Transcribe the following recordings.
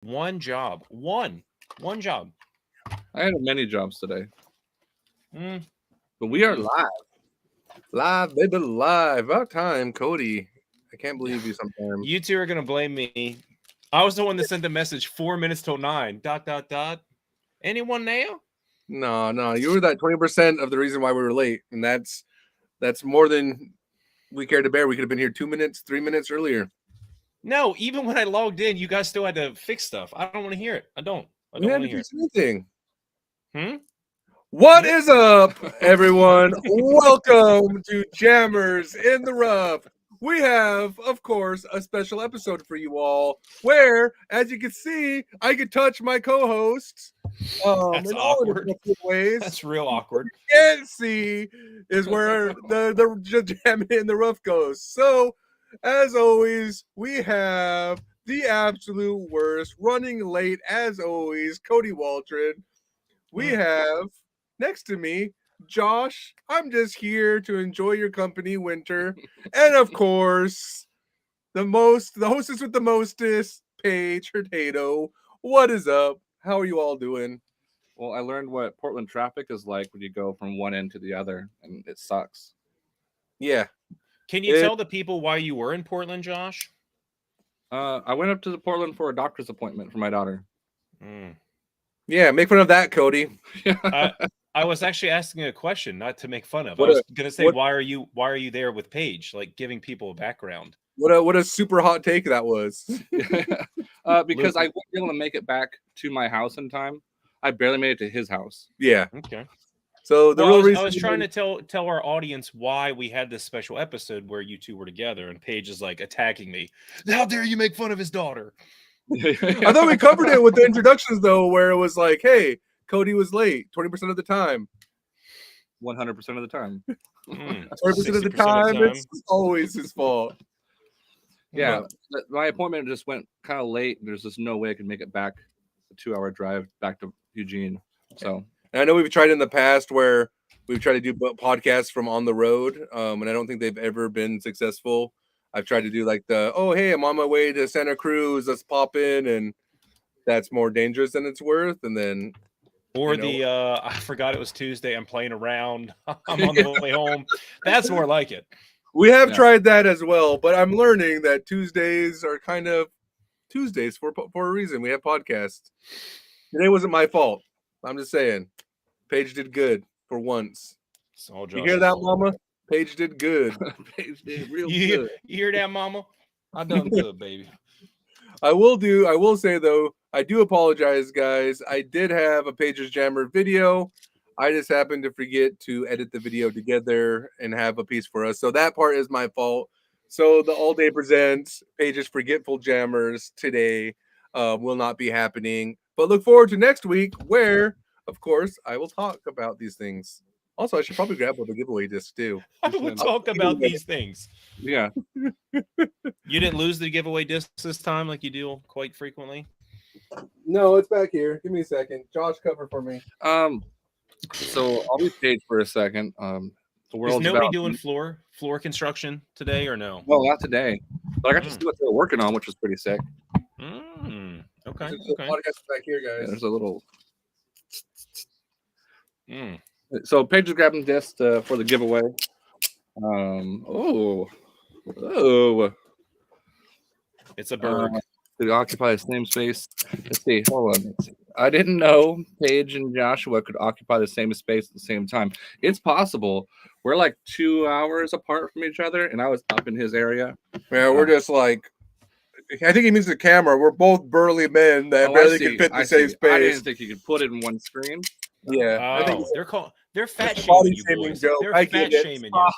One job. One job. I had many jobs today, Mm. but we are live, baby, live. About time, Cody. I can't believe you sometimes. You two are gonna blame me. I was the one that sent the message 4 minutes till 9. ... Anyone now? No, you were that 20% of the reason why we were late, and that's more than we care to bear. We could have been here 2 minutes, 3 minutes earlier. No, even when I logged in, you guys still had to fix stuff. I don't want to hear it. I don't We want had to to hear fix anything. it. What is up, everyone? Welcome to Jammers in the Rough. We have, of course, a special episode for you all where, as you can see, I can touch my co-hosts That's in all awkward. different ways. That's real awkward. What you can't see is where the Jamming in the Rough goes. So, as always, we have the absolute worst, running late, as always, Cody Waldron. We have next to me, Josh. I'm just here to enjoy your company, Winter. And of course, the hostess with the mostest, Paige Hurtado. What is up? How are you all doing? Well, I learned what Portland traffic is like when you go from one end to the other, and it sucks. Yeah. Can you tell the people why you were in Portland, Josh? I went up to Portland for a doctor's appointment for my daughter. Yeah, make fun of that, Cody. I was actually asking a question, not to make fun of. I was gonna say, why are you there with Paige? Like giving people a background. What a super hot take that was. Because I wouldn't be able to make it back to my house in time. I barely made it to his house. Yeah. Okay. So the real reason I was trying to tell our audience why we had this special episode where you two were together, and Paige is like attacking me. How dare you make fun of his daughter? I thought we covered it with the introductions though, where it was like, hey, Cody was late 20% of the time. 100% of the time. 20% of the time, it's always his fault. Yeah, my appointment just went kind of late. There's just no way I could make it back a 2-hour drive back to Eugene. So, and I know we've tried in the past where we've tried to do podcasts from on the road, and I don't think they've ever been successful. I've tried to do like hey, I'm on my way to Santa Cruz, let's pop in, and that's more dangerous than it's worth. And then, or I forgot it was Tuesday, I'm playing around, I'm on the way home. That's more like it. We have tried that as well, but I'm learning that Tuesdays are kind of Tuesdays for a reason. We have podcasts. Today wasn't my fault. I'm just saying. Paige did good for once. You hear that, Mama? Paige did good. Paige did real good. You hear that, Mama? I done good, baby. I will say, though, I do apologize, guys. I did have a Paige's Jammer video. I just happened to forget to edit the video together and have a piece for us. So that part is my fault. So the All Day Presents Paige's Forgetful Jammers today will not be happening. But look forward to next week where, of course, I will talk about these things. Also, I should probably grab the giveaway disc too. I will talk about these things. Yeah. You didn't lose the giveaway disc this time like you do quite frequently? No, it's back here. Give me a second. Josh, cover for me. So I'll be paid for a second. The world's Is nobody doing floor construction today or no? Well, not today. But I got to see what they're working on, which was pretty sick. Okay. Podcast back here, guys. Yeah, there's a little. So Paige is grabbing disc for the giveaway. It's a Berg. To occupy the same space. Let's see. Hold on. I didn't know Paige and Joshua could occupy the same space at the same time. It's possible. We're like 2 hours apart from each other, and I was up in his area. Yeah, we're just like. I think he means the camera. We're both burly men that barely can fit the same space. I didn't think you could put it in one screen. Yeah, I think they're fat shaming you boys. They're fat shaming you.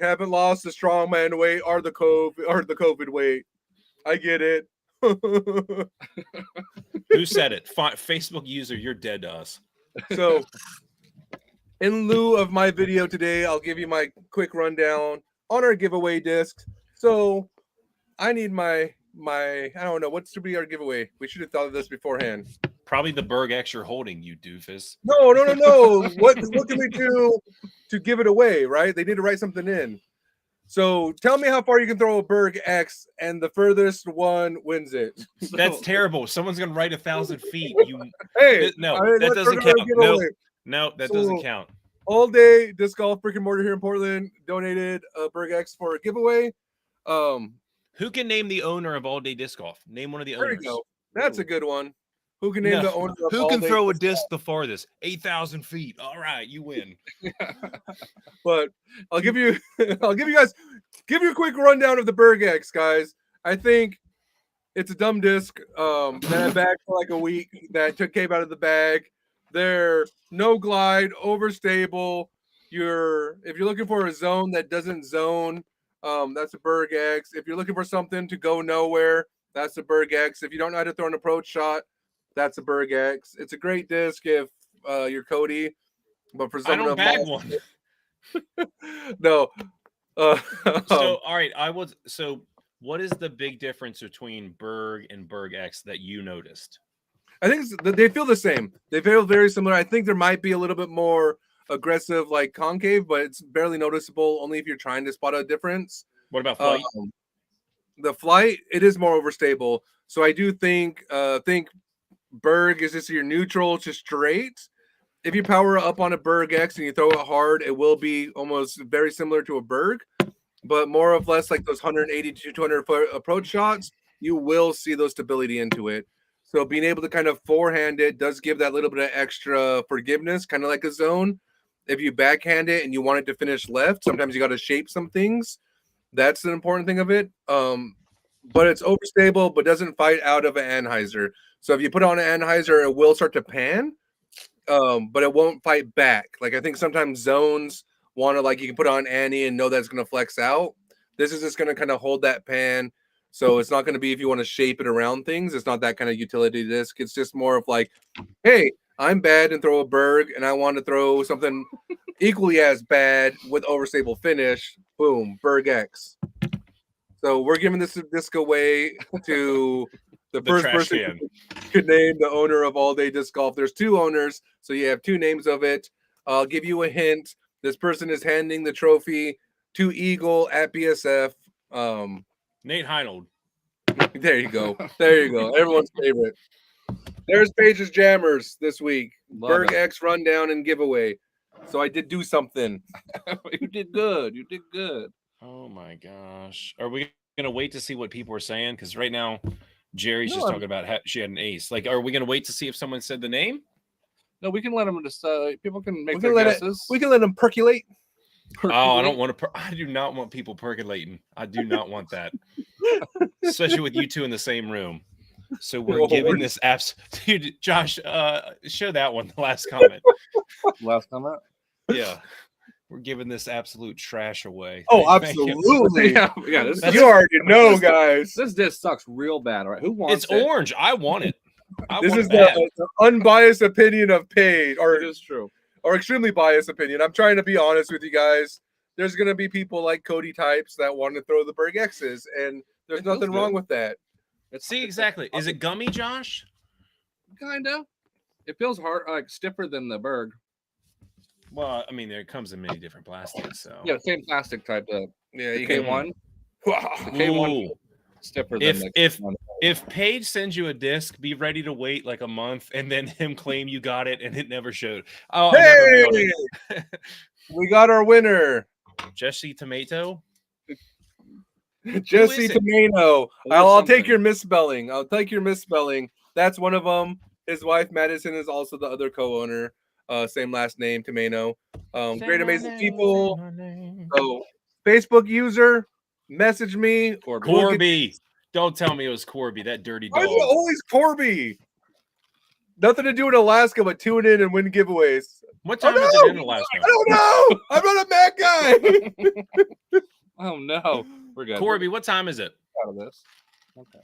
Haven't lost the strongman weight or the COVID weight. I get it. Who said it? Facebook user, you're dead to us. So, in lieu of my video today, I'll give you my quick rundown on our giveaway discs. So, I need my I don't know what's to be our giveaway. We should have thought of this beforehand. Probably the Berg X you're holding, you doofus. No. What can we do to give it away? Right? They need to write something in. So tell me how far you can throw a Berg X, and the furthest one wins it. So, That's terrible. Someone's gonna write 1,000 feet. Hey, that doesn't count. No, that doesn't count. All Day Disc Golf Brick and Mortar here in Portland donated a Berg X for a giveaway. Who can name the owner of All Day Disc Golf? Name one of the owners. There you go. That's a good one. Who can name the owner of Who All can Day throw a disc the farthest? 8,000 feet. All right, you win. But I'll give you a quick rundown of the Berg X, guys. I think it's a dumb disc that I bagged for like a week that came out of the bag. They're no glide, overstable. If you're looking for a zone that doesn't zone, that's a Berg X. If you're looking for something to go nowhere, that's a Berg X. If you don't know how to throw an approach shot, that's a Berg X. It's a great disc if you're Cody, but for someone I don't bag one. No. So all right, So what is the big difference between Berg and Berg X that you noticed? I think they feel the same. They feel very similar. I think there might be a little bit more aggressive, like concave, but it's barely noticeable. Only if you're trying to spot a difference. What about flight? The flight, it is more overstable. So I do think Berg is just your neutral to straight. If you power up on a Berg X and you throw it hard, it will be almost very similar to a Berg, but more or less like those 180 to 200 foot approach shots, you will see those stability into it. So being able to kind of forehand it does give that little bit of extra forgiveness, kind of like a zone. If you backhand it and you want it to finish left, sometimes you got to shape some things. That's an important thing of it. But it's overstable, but doesn't fight out of an Anheuser. So if you put on an Anheuser, it will start to pan, but it won't fight back. Like I think sometimes zones want to, like, you can put on Annie and know that it's going to flex out. This is just going to kind of hold that pan. So it's not going to be if you want to shape it around things. It's not that kind of utility disc. It's just more of like, hey, I'm bad and throw a Berg, and I want to throw something equally as bad with overstable finish. Boom, Berg X. So we're giving this disc away to the first person could name the owner of All Day Disc Golf. There's two owners, so you have two names of it. I'll give you a hint. This person is handing the trophy to Eagle at BSF. Nate Heinold. There you go. There you go. Everyone's favorite. There's Paige's Jammers this week. Berg X rundown and giveaway. So I did do something. You did good. You did good. Oh my gosh. Are we going to wait to see what people are saying? Because right now, Jerry's just talking about she had an ace. Like, are we going to wait to see if someone said the name? No, we can let them decide. People can make their guesses. We can let them percolate. Oh, I don't want to. I do not want people percolating. I do not want that, especially with you two in the same room. So we're giving this dude, Josh. Show that one. The last comment. Last comment. Yeah, we're giving this absolute trash away. Oh, absolutely. yeah. You already know, guys. This disc sucks real bad. All right, who wants it? It's orange. I want it. This is the unbiased opinion of Paige, or it is true. Or extremely biased opinion. I'm trying to be honest with you guys. There's going to be people like Cody types that want to throw the Berg X's, and there's nothing wrong with that. See, exactly. Is it gummy, Josh? Kind of. It feels hard, like stiffer than the Berg. Well, I mean, it comes in many different plastics. So yeah, same plastic type. Yeah, you K1. K1 stiffer than if Paige sends you a disc, be ready to wait like a month and then him claim you got it and it never showed. Oh, hey! We got our winner, Jesse Tomato. Jesse Tomato. I'll take your misspelling. That's one of them. His wife Madison is also the other co-owner. Same last name, Tomato. Great, amazing people. So, Facebook user, message me. Corby. Don't tell me it was Corby, that dirty dog. Why is it always Corby? Nothing to do in Alaska but tune in and win giveaways. What time is it in Alaska? I don't know. I'm not a mad guy. Oh no, we're good. Corby, what time is it? Out of this. Okay.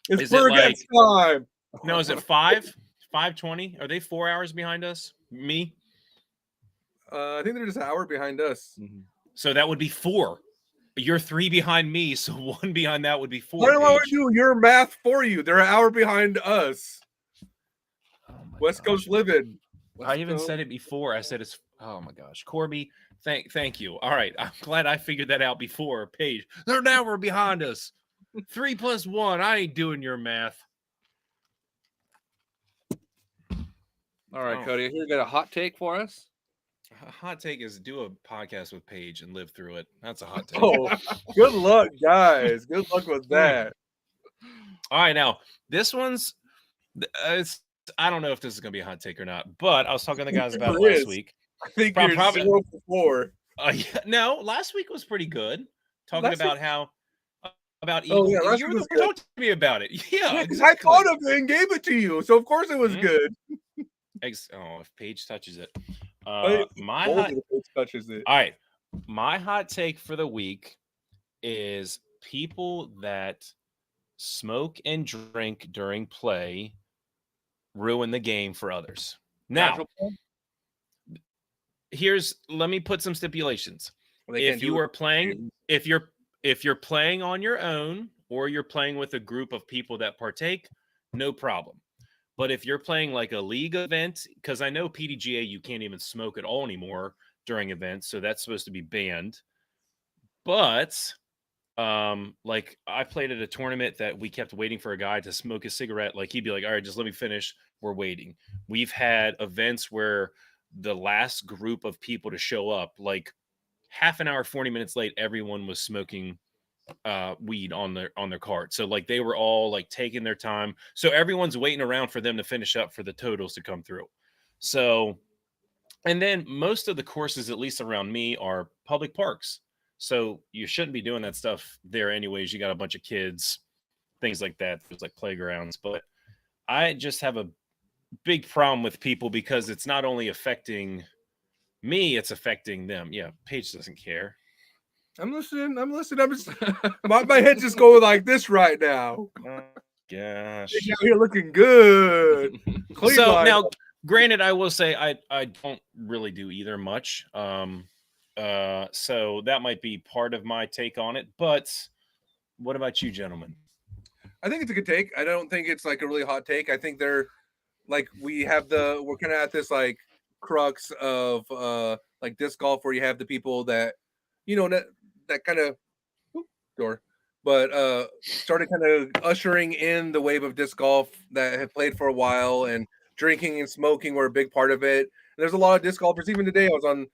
It's Berg X time. No, is it 5:20? Are they 4 hours behind us? Me? I think they're just an hour behind us. Mm-hmm. So that would be 4. You're 3 behind me, so 1 behind that would be 4. Why do I do your math for you? They're an hour behind us. West Coast living. I even said it before. I Oh my gosh, Corby, thank you. All right, I'm glad I figured that out before. Paige, now we're behind us. 3 + 1. I ain't doing your math. All right, Cody. Here, you got a hot take for us. A hot take is do a podcast with Paige and live through it. That's a hot take. Oh, good luck, guys. Good luck with that. All right, now this one's. I don't know if this is going to be a hot take or not, but I was talking to the guys about it last week. I think you're probably 0 for 4. Yeah, no, last week was pretty good. Talking about how about Eagles. Oh, yeah, you were the one talking to me about it. Yeah, exactly. I thought of it and gave it to you, so of course it was good. Oh, if Paige touches it, touches it. All right, my hot take for the week is people that smoke and drink during play ruin the game for others. Now, let me put some stipulations. If you are playing, if you're playing on your own or you're playing with a group of people that partake, no problem. But if you're playing like a league event, because I know PDGA, you can't even smoke at all anymore during events, so that's supposed to be banned. But like I played at a tournament that we kept waiting for a guy to smoke a cigarette. Like he'd be like, all right, just let me finish. We're waiting. We've had events where the last group of people to show up, like half an hour, 40 minutes late, everyone was smoking weed on their cart. So like they were all like taking their time. So everyone's waiting around for them to finish up for the totals to come through. So, and then most of the courses, at least around me, are public parks. So you shouldn't be doing that stuff there anyways. You got a bunch of kids, things like that. There's like playgrounds. But I just have a big problem with people because it's not only affecting me, it's affecting them. Yeah, Paige doesn't care. I'm listening. I'm just my head's just going like this right now. Oh, gosh. You're looking good. So now, granted, I will say I don't really do either much. So that might be part of my take on it. But what about you, gentlemen? I think it's a good take. I don't think it's like a really hot take. I think they're like we're kind of at this like crux of like disc golf where you have the people that that kind of started kind of ushering in the wave of disc golf that had played for a while, and drinking and smoking were a big part of it. And there's a lot of disc golfers. Even today, I was on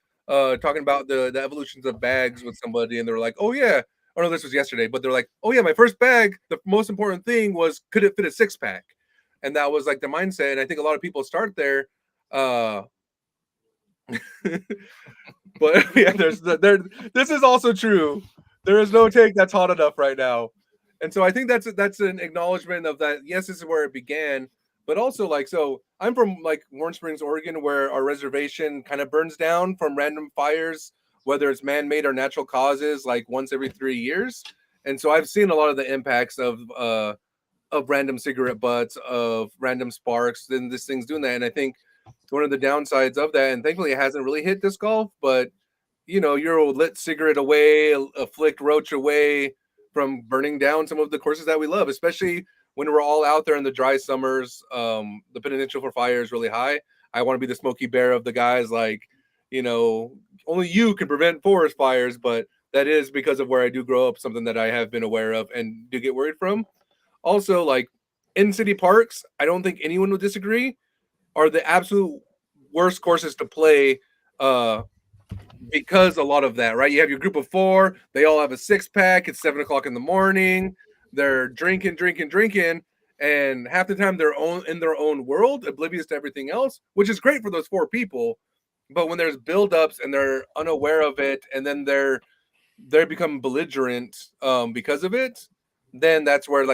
talking about the evolutions of bags with somebody, and they were like, "Oh yeah," or no, this was yesterday, but they're like, "Oh yeah, my first bag. The most important thing was could it fit a 6-pack?" And that was like the mindset. And I think a lot of people start there. But yeah, this is also true. There is no take that's hot enough right now. And so I think that's an acknowledgement of that. Yes, this is where it began, but also like, so I'm from like Warm Springs, Oregon, where our reservation kind of burns down from random fires, whether it's man-made or natural causes, like once every 3 years. And so I've seen a lot of the impacts of random cigarette butts, of random sparks, then this thing's doing that. And I think one of the downsides of that, and thankfully it hasn't really hit disc golf, but you're a lit cigarette away, a flicked roach away from burning down some of the courses that we love, especially when we're all out there in the dry summers. The potential for fire is really high. I want to be the Smokey Bear of the guys, like, only you can prevent forest fires, but that is because of where I do grow up, something that I have been aware of and do get worried from. Also, like in city parks, I don't think anyone would disagree, are the absolute worst courses to play because a lot of that, right? You have your group of 4, they all have a 6-pack, it's 7:00 in the morning, they're drinking, and half the time they're in their own world, oblivious to everything else, which is great for those 4 people. But when there's buildups and they're unaware of it, and then they become belligerent because of it, then that's where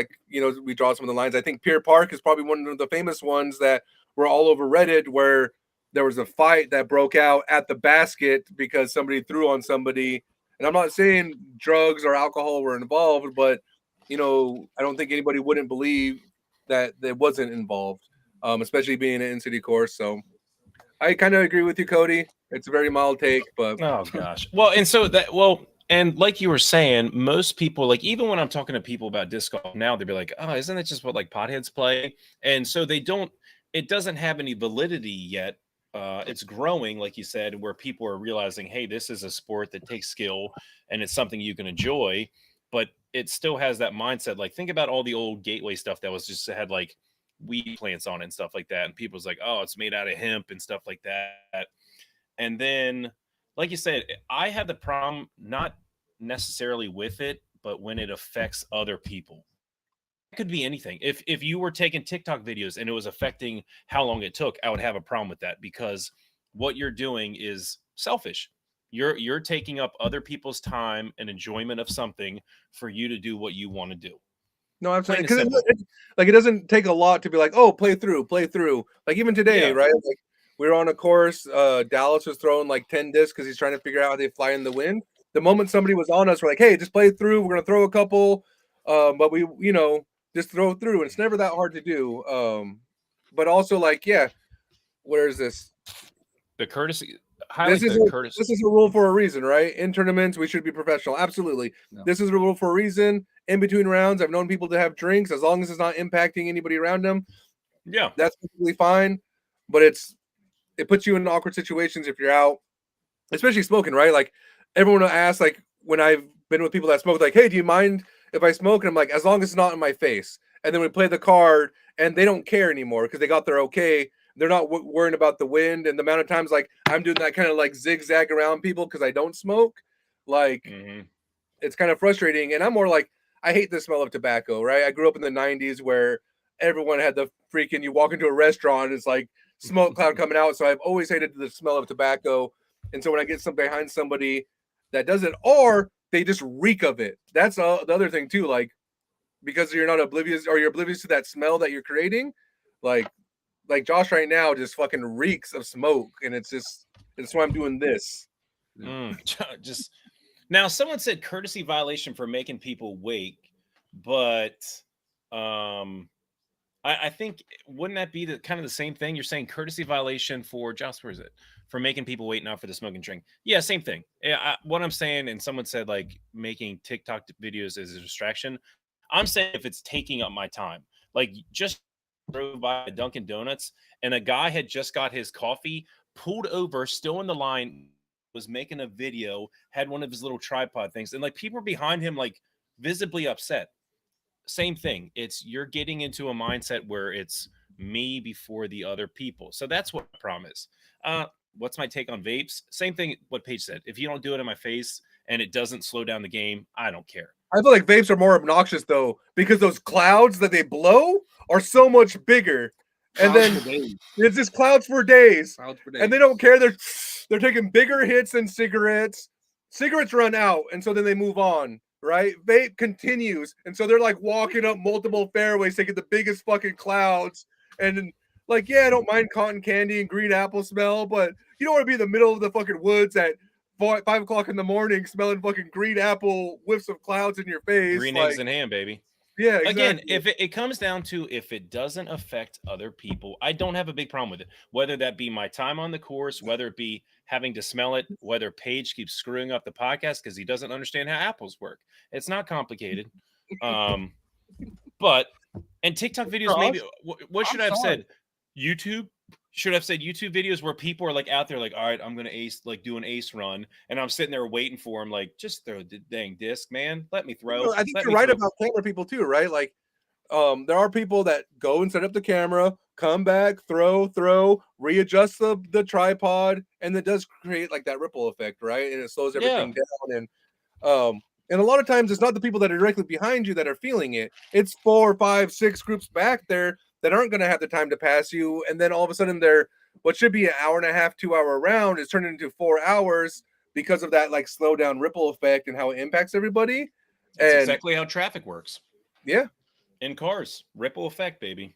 we draw some of the lines. I think Pier Park is probably one of the famous ones that were all over Reddit, where there was a fight that broke out at the basket because somebody threw on somebody. And I'm not saying drugs or alcohol were involved, but I don't think anybody wouldn't believe that it wasn't involved, especially being an in-city course. So I kind of agree with you, Cody. It's a very mild take, but oh gosh. And like you were saying, most people, like even when I'm talking to people about disc golf now, they'd be like, "Oh, isn't it just what like potheads play?" And so it doesn't have any validity yet it's growing, like you said, where people are realizing, hey, this is a sport that takes skill and it's something you can enjoy, but it still has that mindset. Like, think about all the old Gateway stuff that was just had like weed plants on it and stuff like that. And people's like, oh, it's made out of hemp and stuff like that. And then, like you said, I had the problem not necessarily with it, but when it affects other people. It could be anything. If you were taking TikTok videos and it was affecting how long it took, I would have a problem with that, because what you're doing is selfish. You're taking up other people's time and enjoyment of something for you to do what you want to do. No, I'm saying because like it doesn't take a lot to be like, oh, play through. Like even today, right? Like we were on a course. Dallas was throwing like 10 discs because he's trying to figure out how they fly in the wind. The moment somebody was on us, we're like, hey, just play through. We're gonna throw a couple, but we, just throw through, and it's never that hard to do. But also like, yeah, where is this? The courtesy. This is a rule for a reason, right? In tournaments, we should be professional. Absolutely. No. This is a rule for a reason. In between rounds, I've known people to have drinks as long as it's not impacting anybody around them. Yeah, that's perfectly fine. But it puts you in awkward situations if you're out, especially smoking, right? Like everyone will ask, like when I've been with people that smoke, like, hey, do you mind if I smoke? And I'm like, as long as it's not in my face. And then we play the card and they don't care anymore because they got their okay. They're not worrying about the wind and the amount of times like I'm doing that kind of like zigzag around people because I don't smoke. Like it's kind of frustrating. And I'm more like, I hate the smell of tobacco, right? I grew up in the 90s where everyone had the freaking, you walk into a restaurant, it's like smoke cloud coming out. So I've always hated the smell of tobacco. And so when I get something behind somebody that does it, or they just reek of it. That's the other thing too. Like, because you're not oblivious, or you're oblivious to that smell that you're creating. Like Josh right now just fucking reeks of smoke, and it's why I'm doing this. Just now, someone said courtesy violation for making people wait, but I think wouldn't that be the kind of the same thing? You're saying courtesy violation for Josh, where is it? For making people wait, not for the smoke and drink. Yeah, same thing. Yeah, what I'm saying, and someone said like making TikTok videos as a distraction. I'm saying if it's taking up my time, like just drove by Dunkin' Donuts and a guy had just got his coffee, pulled over, still in the line, was making a video, had one of his little tripod things, and like people were behind him, like visibly upset. Same thing. It's you're getting into a mindset where it's me before the other people. So that's what I promise. What's my take on vapes? Same thing. What Paige said. If you don't do it in my face and it doesn't slow down the game, I don't care. I feel like vapes are more obnoxious though, because those clouds that they blow are so much bigger. And then it's just clouds for days. And they don't care. They're taking bigger hits than cigarettes. Cigarettes run out, and so then they move on, right? Vape continues. And so they're like walking up multiple fairways, taking the biggest fucking clouds. And like, yeah, I don't mind cotton candy and green apple smell, but you don't want to be in the middle of the fucking woods at 5 o'clock in the morning smelling fucking green apple whiffs of clouds in your face. Green eggs in hand, baby. Yeah, exactly. Again, if it comes down to if it doesn't affect other people, I don't have a big problem with it. Whether that be my time on the course, whether it be having to smell it, whether Paige keeps screwing up the podcast because he doesn't understand how apples work. It's not complicated. But and TikTok videos, maybe what should I have said? YouTube? Should have said YouTube videos where people are like out there like, all right, I'm gonna do an ace run, and I'm sitting there waiting for him, like, just throw the dang disc, man. Let me throw. I think you're right about camera people too, right? Like, there are people that go and set up the camera, come back, throw, readjust the tripod, and it does create like that ripple effect, right? And it slows everything down. And a lot of times it's not the people that are directly behind you that are feeling it. It's 4, 5, 6 groups back there that aren't going to have the time to pass you. And then all of a sudden what should be an hour and a half, 2 hour round is turning into 4 hours because of that like slow down ripple effect and how it impacts everybody. That's exactly how traffic works. Yeah. In cars, ripple effect, baby.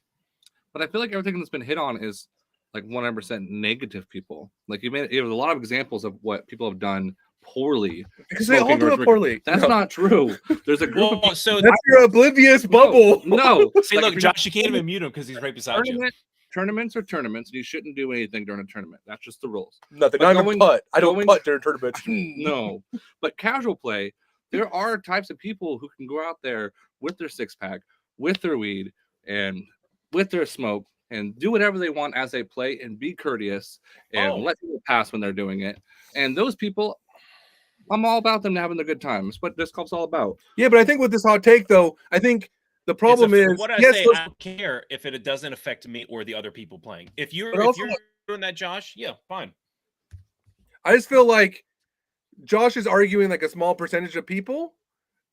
But I feel like everything that's been hit on is like 100% negative people. Like you have a lot of examples of what people have done poorly. Because they all do it poorly. That's not true. There's a group of so that's your oblivious bubble. No. See, like, look, Josh, you can't even mute him because he's right beside you. Tournaments are tournaments. You shouldn't do anything during a tournament. That's just the rules. Nothing. Not even putt. I don't putt during tournaments. No. But casual play, there are types of people who can go out there with their 6-pack, with their weed, and with their smoke, and do whatever they want as they play and be courteous and let people pass when they're doing it. And those people, I'm all about them having a good time. That's what disc golf's all about. Yeah, but I think with this hot take, though, I think the problem is what I say. I don't care if it doesn't affect me or the other people playing. If you're doing that, Josh, yeah, fine. I just feel like Josh is arguing like a small percentage of people,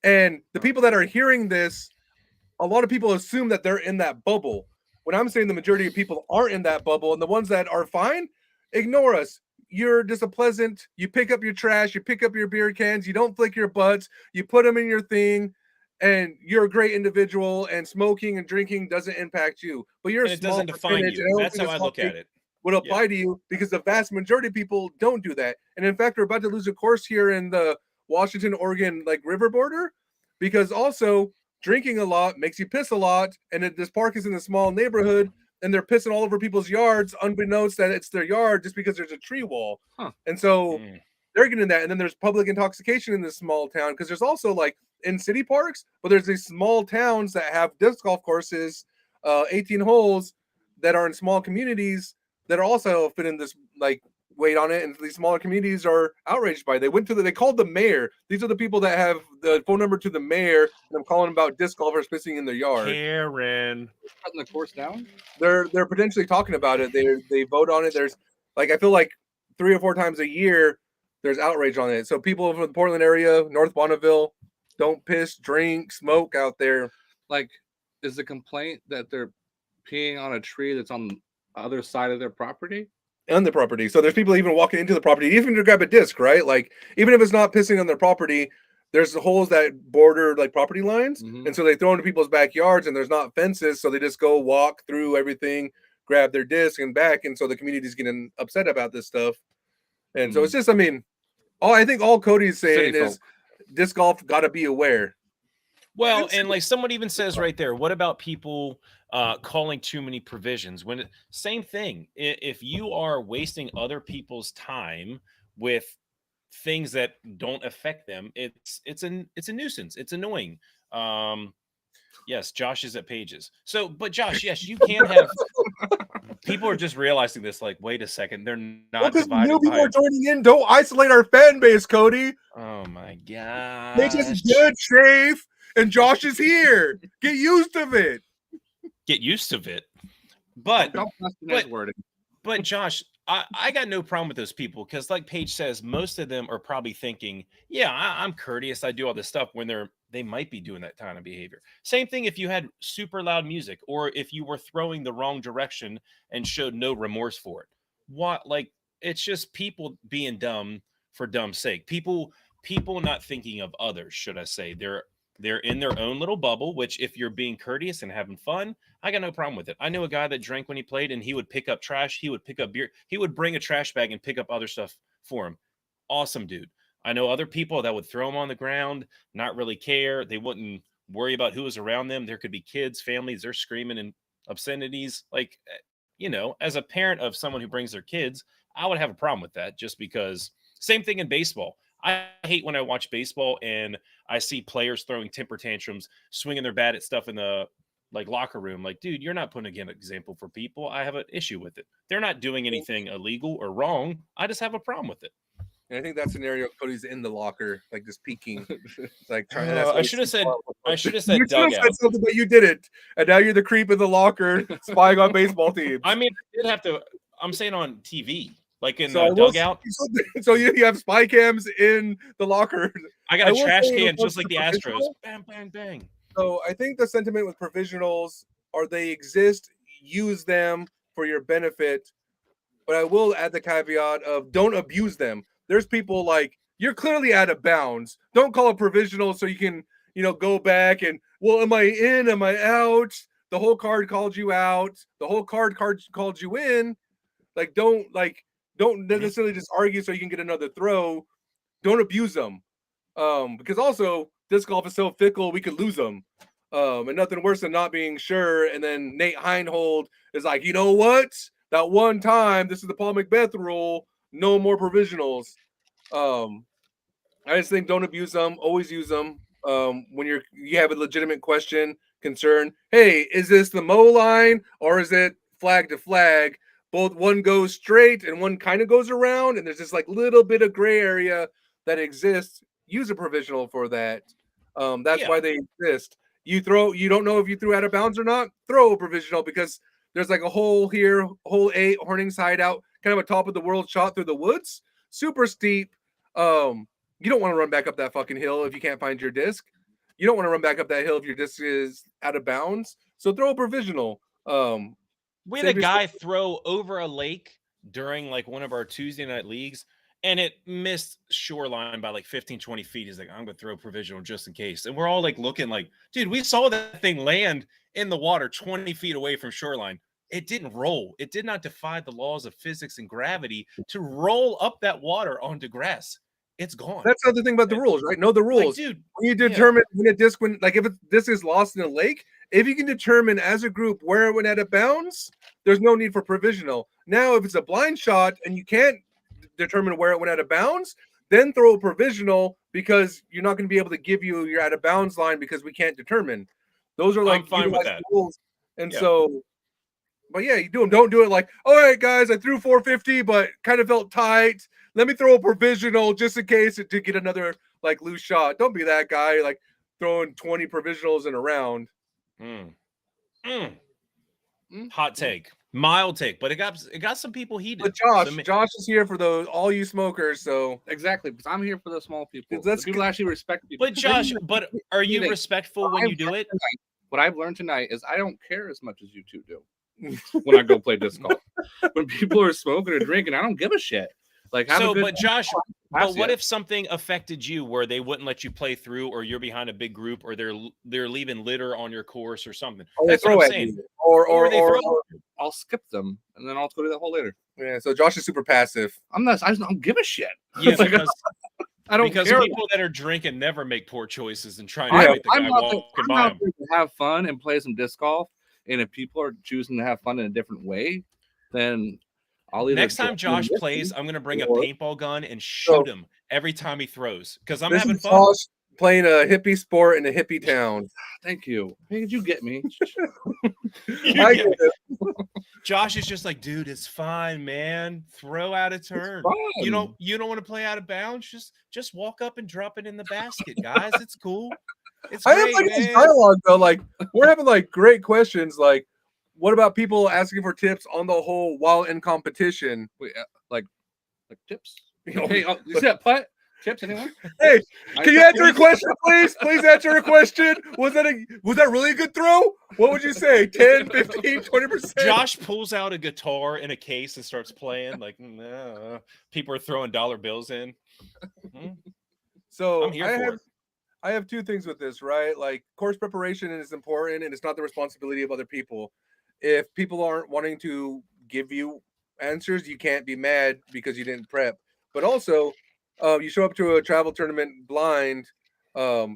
and the people that are hearing this, a lot of people assume that they're in that bubble. When I'm saying the majority of people aren't in that bubble, and the ones that are fine, ignore us. You're just you pick up your trash, you pick up your beer cans, you don't flick your butts, you put them in your thing, and you're a great individual, and smoking and drinking doesn't impact you. But you're it doesn't define you. That's how I look at it. Would apply to you because the vast majority of people don't do that. And in fact, we're about to lose a course here in the Washington, Oregon, like river border, because also drinking a lot makes you piss a lot. And this park is in a small neighborhood, and they're pissing all over people's yards, unbeknownst that it's their yard just because there's a tree wall. And so they're getting that. And then there's public intoxication in this small town because there's also like in city parks, but there's these small towns that have disc golf courses, 18 holes that are in small communities that are also fitting this like weight on it. And these smaller communities are outraged by it. They called the mayor. These are the people that have the phone number to the mayor, and I'm calling about disc golfers pissing in their yard. Karen, shutting the course down. They're potentially talking about it. They vote on it. There's like I feel like 3 or 4 times a year there's outrage on it. So people from the Portland area, North Bonneville, don't piss, drink, smoke out there. Like, is the complaint that they're peeing on a tree that's on the other side of their property? On the property. So there's people even walking into the property, even to grab a disc, right? Like, even if it's not pissing on their property, there's holes that border like property lines. And so they throw into people's backyards, and there's not fences. So they just go walk through everything, grab their disc and back. And so the community's getting upset about this stuff. And so it's just, I mean, I think all Cody's saying is disc golf got to be aware. Well, and like someone even says right there, what about people calling too many provisions? Same thing. If you are wasting other people's time with things that don't affect them, it's a nuisance. It's annoying. Yes, Josh is at Pages. So, but Josh, yes, you can have. People are just realizing this. Like, wait a second, they're not divided. New people are joining in. Don't isolate our fan base, Cody. Oh my god. They just good, safe, and Josh is here. Get used to it. Get used to it. But Josh, I got no problem with those people because, like Paige says, most of them are probably thinking, "Yeah, I'm courteous. I do all this stuff." When they might be doing that kind of behavior. Same thing if you had super loud music, or if you were throwing the wrong direction and showed no remorse for it. Like it's just people being dumb for dumb's sake. People not thinking of others. Should I say they're in their own little bubble, which if you're being courteous and having fun, I got no problem with it. I know a guy that drank when he played, and he would pick up trash. He would pick up beer. He would bring a trash bag and pick up other stuff for him. Awesome dude. I know other people that would throw them on the ground, not really care. They wouldn't worry about who was around them. There could be kids, families, they're screaming and obscenities. Like, as a parent of someone who brings their kids, I would have a problem with that just because same thing in baseball. I hate when I watch baseball and I see players throwing temper tantrums, swinging their bat at stuff in the locker room. Like, dude, you're not putting an example for people. I have an issue with it. They're not doing anything illegal or wrong. I just have a problem with it. And I think that scenario, Cody's in the locker, like just peeking, like trying. I should have said you dugout. Said something, but you did it, and now you're the creep in the locker, spying on baseball teams. I mean, I did have to. I'm saying on TV, like in the dugout. So you have spy cams in the locker. I got a trash can just like the Astros. Bang, bang, bang. So I think the sentiment with provisionals are they exist, use them for your benefit, but I will add the caveat of don't abuse them. There's people like, you're clearly out of bounds. Don't call it provisional so you can, go back and, well, am I in? Am I out? The whole card called you out. The whole card called you in. Don't necessarily just argue so you can get another throw. Don't abuse them. Because also disc golf is so fickle, we could lose them. And nothing worse than not being sure. And then Nate Heinhold is like, you know what? That one time, this is the Paul Macbeth rule. No more provisionals. I just think don't abuse them. Always use them when you have a legitimate question, concern. Hey, is this the Mo line or is it flag to flag. Both one goes straight and one kind of goes around, and there's this like little bit of gray area that exists. Use a provisional for that. That's why they exist. You don't know if you threw out of bounds or not. Throw a provisional because there's like a hole here, hole 8, Horning's Hideout, kind of a top of the world shot through the woods, super steep. You don't want to run back up that fucking hill if you can't find your disc. You don't want to run back up that hill if your disc is out of bounds. So throw a provisional. We had a guy throw over a lake during like one of our Tuesday night leagues, and it missed shoreline by like 15, 20 feet. He's like, I'm going to throw provisional just in case. And we're all like looking like, dude, we saw that thing land in the water 20 feet away from shoreline. It didn't roll. It did not defy the laws of physics and gravity to roll up that water onto grass. It's gone. That's the other thing about the rules, right? Know the rules. Like, dude, when you determine when a disc, like if this is lost in a lake, if you can determine as a group where it went out of bounds, there's no need for provisional. Now, if it's a blind shot and you can't determine where it went out of bounds, then throw a provisional because you're not going to be able to give you your out of bounds line because we can't determine. Those are like I'm fine with that. rules. And so, but yeah, you do them. Don't do it like, all right, guys, I threw 450, but kind of felt tight. Let me throw a provisional just in case it did get another like loose shot. Don't be that guy like throwing 20 provisionals in a round. Hot take, mild take, but it got some people heated. But Josh is here for all you smokers. So exactly, because I'm here for the small people. That's people actually respect people. But Josh, but are you respectful when you do it? What I've learned tonight is I don't care as much as you two do when I go play disc golf. When people are smoking or drinking, I don't give a shit. Like, but Josh, but what if something affected you where they wouldn't let you play through, or you're behind a big group, or they're leaving litter on your course or something? That's what I'm saying. Or I'll skip them and then I'll go to that hole later. Yeah. So Josh is super passive. I don't give a shit. Yeah, because I don't because care. People that are drinking never make poor choices and trying to make the guy walking by I'm out there to have fun and play some disc golf. And if people are choosing to have fun in a different way, then next time Josh plays, I'm going to bring a paintball gun and shoot him every time he throws because I'm having fun. Josh playing a hippie sport in a hippie town. Thank you. Hey, did you get me? Josh is just like, dude, it's fine, man. Throw out a turn. You don't want to play out of bounds. Just walk up and drop it in the basket, guys. It's cool. It's great, I have like this dialogue though. Like we're having like great questions. Like, what about people asking for tips on the hole while in competition? Like tips? Hey, you see that putt? Tips, anyone? Hey, can you answer a question, please? Please answer a question. Was that really a good throw? What would you say? 10, 15, 20%? Josh pulls out a guitar in a case and starts playing. Like, people are throwing dollar bills in. So I'm here for it. I have two things with this, right? Like course preparation is important and it's not the responsibility of other people. If people aren't wanting to give you answers, you can't be mad because you didn't prep. But also, you show up to a travel tournament blind,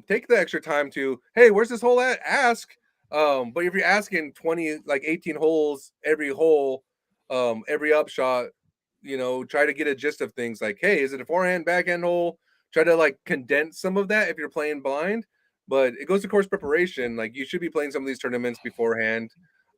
take the extra time to, hey, where's this hole at? Ask. But if you're asking 18 holes, every hole, every upshot, try to get a gist of things like, hey, is it a forehand, backhand hole? Try to like condense some of that if you're playing blind. But it goes to course preparation. Like you should be playing some of these tournaments beforehand,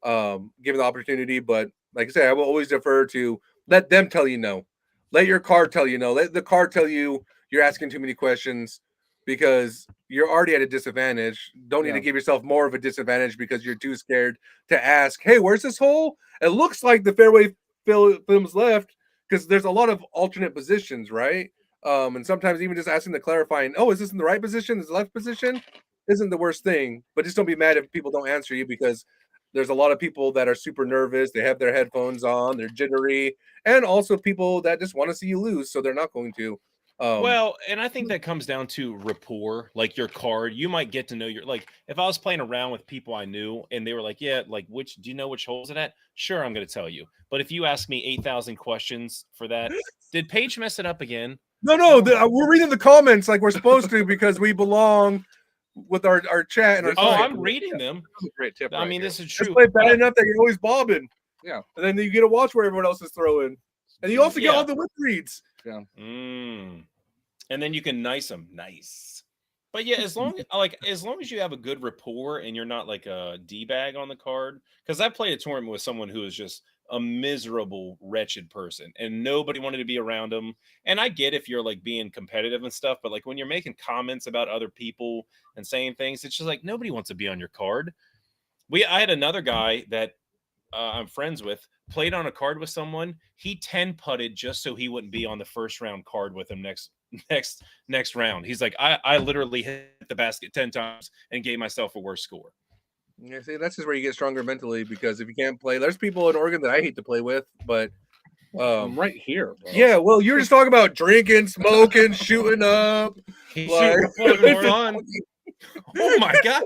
given the opportunity. But like I said, I will always defer to let them tell you no. Let your card tell you no. Let the card tell you you're asking too many questions because you're already at a disadvantage. Don't need to give yourself more of a disadvantage because you're too scared to ask, hey, where's this hole? It looks like the fairway films left because there's a lot of alternate positions, right? And sometimes even just asking the clarifying, oh, is this in the right position? Is the left position? Isn't the worst thing. But just don't be mad if people don't answer you because there's a lot of people that are super nervous. They have their headphones on. They're jittery. And also people that just want to see you lose. So they're not going to. Well, and I think that comes down to rapport, like your card. You might get to know if I was playing around with people I knew and they were like, yeah, like do you know which holes it at? Sure, I'm going to tell you. But if you ask me 8,000 questions for that, did Paige mess it up again? No, we're reading the comments like we're supposed to because we belong with our chat and our I'm reading them. Great tip. I mean, this is true. Play bad enough that you're always bobbing. Yeah. And then you get to watch where everyone else is throwing. And you also get all the whip reads. Yeah. And then you can nice them. Nice. But yeah, as long as you have a good rapport and you're not like a D-bag on the card, because I played a tournament with someone who was just a miserable, wretched person, and nobody wanted to be around him. And I get if you're like being competitive and stuff, but like when you're making comments about other people and saying things, it's just like nobody wants to be on your card. I had another guy that I'm friends with played on a card with someone. He 10 putted just so he wouldn't be on the first round card with him next round. He's like, I literally hit the basket 10 times and gave myself a worse score. Yeah, see, that's just where you get stronger mentally, because if you can't play, there's people in Oregon that I hate to play with, but I'm right here, bro. Yeah, well, you're just talking about drinking, smoking, shooting up. Like, fun. Oh my gosh.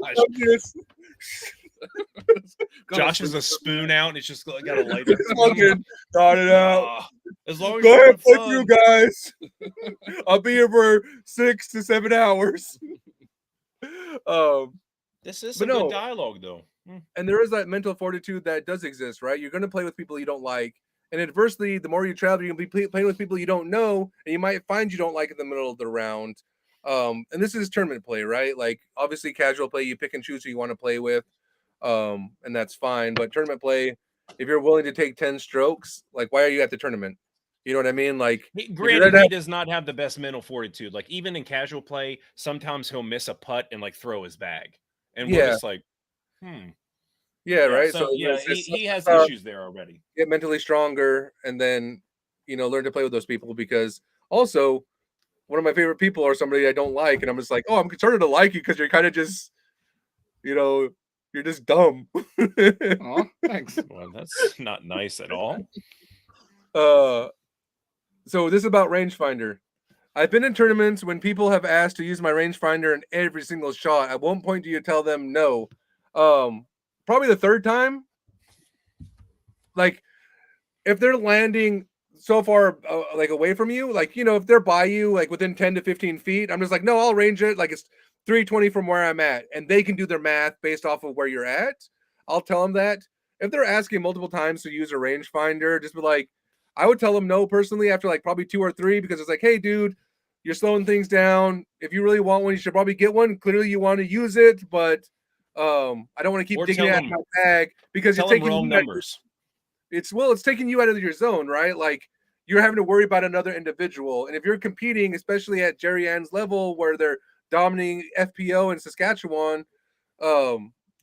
Josh has a spoon out and it's just got a lighter. Got it out. As long as go ahead, fuck you guys. I'll be here for 6 to 7 hours. This is some good dialogue, though. And there is that mental fortitude that does exist, right? You're going to play with people you don't like. And adversely, the more you travel, you're going to be playing with people you don't know, and you might find you don't like in the middle of the round. And this is tournament play, right? Like, obviously, casual play, you pick and choose who you want to play with. And that's fine. But tournament play, if you're willing to take 10 strokes, like, why are you at the tournament? You know what I mean? Like, granted, he does not have the best mental fortitude. Like, even in casual play, sometimes he'll miss a putt and like throw his bag, and we're just like, yeah, right. So yeah, he has issues there already. Get mentally stronger, and then learn to play with those people. Because also, one of my favorite people are somebody I don't like, and I'm just like, oh, I'm starting to like you because you're kind of just, you're just dumb. Oh, thanks. Well, that's not nice at all. So this is about rangefinder. I've been in tournaments when people have asked to use my rangefinder in every single shot. At one point, do you tell them no? Probably the third time. Like, if they're landing so far like away from you, like, if they're by you, like within 10 to 15 feet, I'm just like, no, I'll range it. Like, it's 320 from where I'm at, and they can do their math based off of where you're at. I'll tell them that. If they're asking multiple times to use a rangefinder, just be like, I would tell them no personally after like probably 2 or 3, because it's like, hey, dude, you're slowing things down. If you really want one, you should probably get one. Clearly, you want to use it, but I don't want to keep digging out my bag because it's taking wrong numbers. It's taking you out of your zone, right? Like, you're having to worry about another individual, and if you're competing, especially at Jerry Ann's level where they're dominating FPO in Saskatchewan,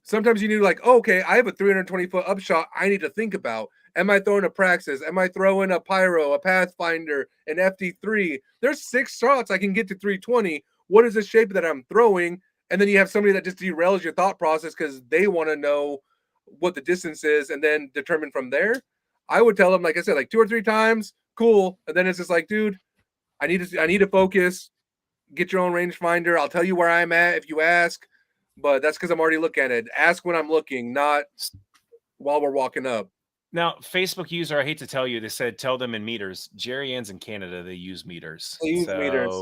sometimes you need like, oh, okay, I have a 320-foot upshot I need to think about. Am I throwing a Praxis? Am I throwing a Pyro, a Pathfinder, an FD3? There's 6 shots I can get to 320. What is the shape that I'm throwing? And then you have somebody that just derails your thought process because they want to know what the distance is and then determine from there. I would tell them, like I said, like 2 or 3 times, cool. And then it's just like, dude, I need to focus. Get your own rangefinder. I'll tell you where I'm at if you ask, but that's because I'm already looking at it. Ask when I'm looking, not while we're walking up. Now, Facebook user, I hate to tell you, they said tell them in meters. Jerry Ann's in Canada, they use meters. They use meters.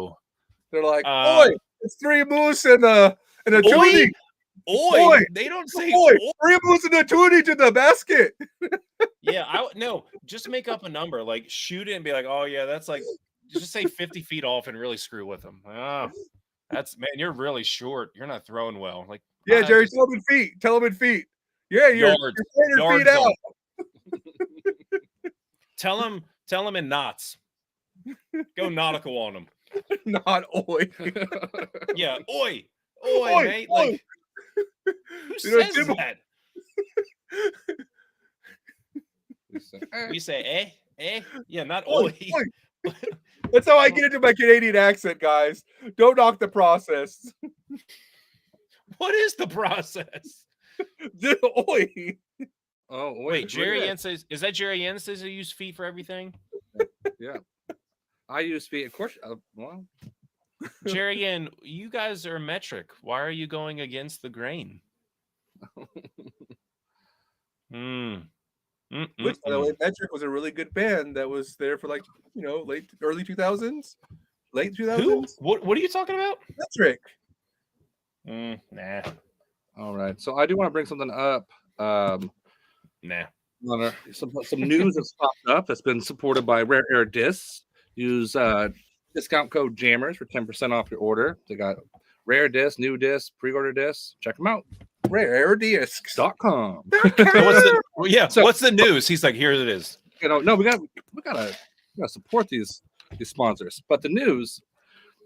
They're like, oi, it's 3 moose and a toonie. Oi, they don't say oi. 3 moose and a toonie to the basket. Yeah, no, just make up a number, like shoot it and be like, oh yeah, that's like, just say 50 feet off and really screw with them. Oh, man, you're really short. You're not throwing well. Like, yeah, Jerry, tell them in feet. Tell them in feet. Yeah, you're 400 feet out. Tell him in knots. Go nautical on them. Not oi. Yeah, oi, mate. Oi. Like, who says that? We say eh. Yeah, not oi. That's how I get into my Canadian accent, guys. Don't knock the process. What is the process? Oi. Oh, wait, Jerry Ann says, is that Jerry Ann says they use feet for everything? Yeah. I use feet, of course. Well, Jerry Ann, you guys are metric. Why are you going against the grain? Which, by the way, Metric was a really good band that was there for like, early 2000s, late 2000s. Who? What are you talking about? Metric. Nah. All right. So I do want to bring something up. Nah. Some news that's popped up that's been supported by Rare Air Discs. Use discount code JAMMERS for 10% off your order. They got rare disc, new disc, pre-order disc. Check them out. rarediscs.com. What's the news? He's like, here it is. No, we gotta support these sponsors. But the news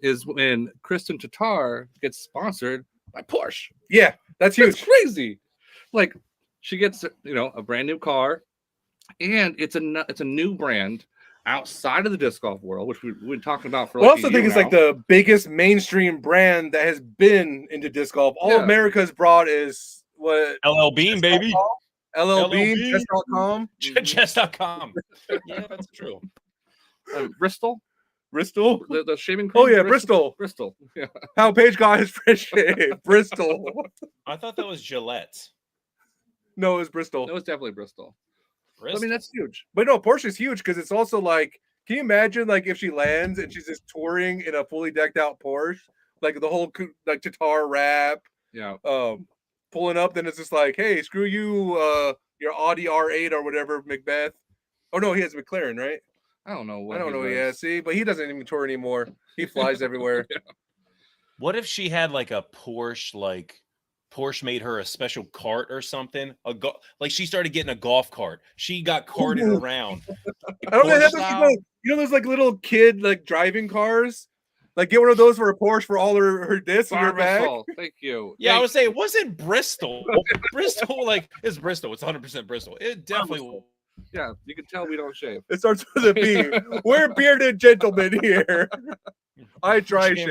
is when Kristen Tatar gets sponsored by Porsche. Yeah, that's huge. That's crazy. Like she gets a brand new car, and it's a new brand outside of the disc golf world, which we've been talking about for. I also think it's like the biggest mainstream brand that has been into disc golf. All America's brought is what LL Bean, baby. LL Bean, chess.com. Chess.com. Yeah, that's true. Bristol. The shaving cream. Oh yeah, Bristol. Yeah. How Paige got his fresh shave. Bristol. I thought that was Gillette. No, it was Bristol. It was definitely Bristol. I mean, that's huge. But no, Porsche's huge because it's also like, can you imagine like if she lands and she's just touring in a fully decked out Porsche, like the whole like Tatar wrap, pulling up, then it's just like, hey, screw you, your Audi R8 or whatever, Macbeth. Oh no, he has McLaren, right? I don't know. I don't know. Yeah, see, but he doesn't even tour anymore. He flies everywhere. What if she had like a Porsche, like Porsche made her a special cart or something? Like she started getting a golf cart. She got carted around. I don't know. Those like little kid like driving cars. Like get one of those for a Porsche for all her discs in her bag. Thank you. Yeah, I would say it wasn't Bristol. Bristol, like it's Bristol. It's 100% Bristol. It definitely. Yeah, you can tell we don't shave. It starts with a B. We're bearded gentlemen here. I dry shave.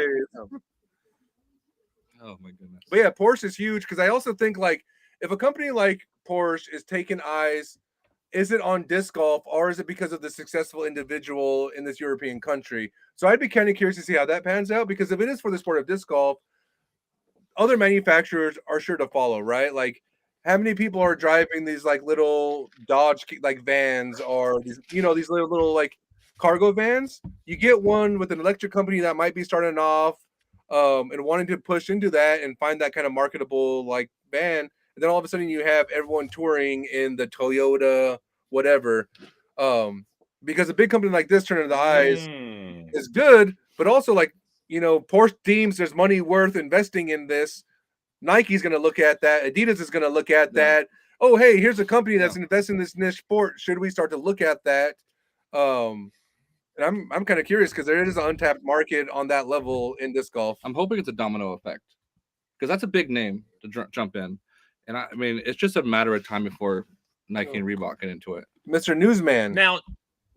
Oh my goodness. But yeah, Porsche is huge because I also think like if a company like Porsche is taking eyes, is it on disc golf or is it because of the successful individual in this European country? So I'd be kind of curious to see how that pans out, because if it is for the sport of disc golf, other manufacturers are sure to follow, right? Like how many people are driving these like little Dodge like vans or these, these little like cargo vans? You get one with an electric company that might be starting off and wanting to push into that and find that kind of marketable like van. And then all of a sudden you have everyone touring in the Toyota, whatever. Because a big company like this turning the eyes is good, but also like, Porsche deems there's money worth investing in this. Nike's going to look at that. Adidas is going to look at that. Oh, hey, here's a company that's investing in this niche sport. Should we start to look at that? And I'm kind of curious because there is an untapped market on that level in disc golf. I'm hoping it's a domino effect because that's a big name to jump in. And I mean, it's just a matter of time before Nike and Reebok get into it. Mr. Newsman. Now,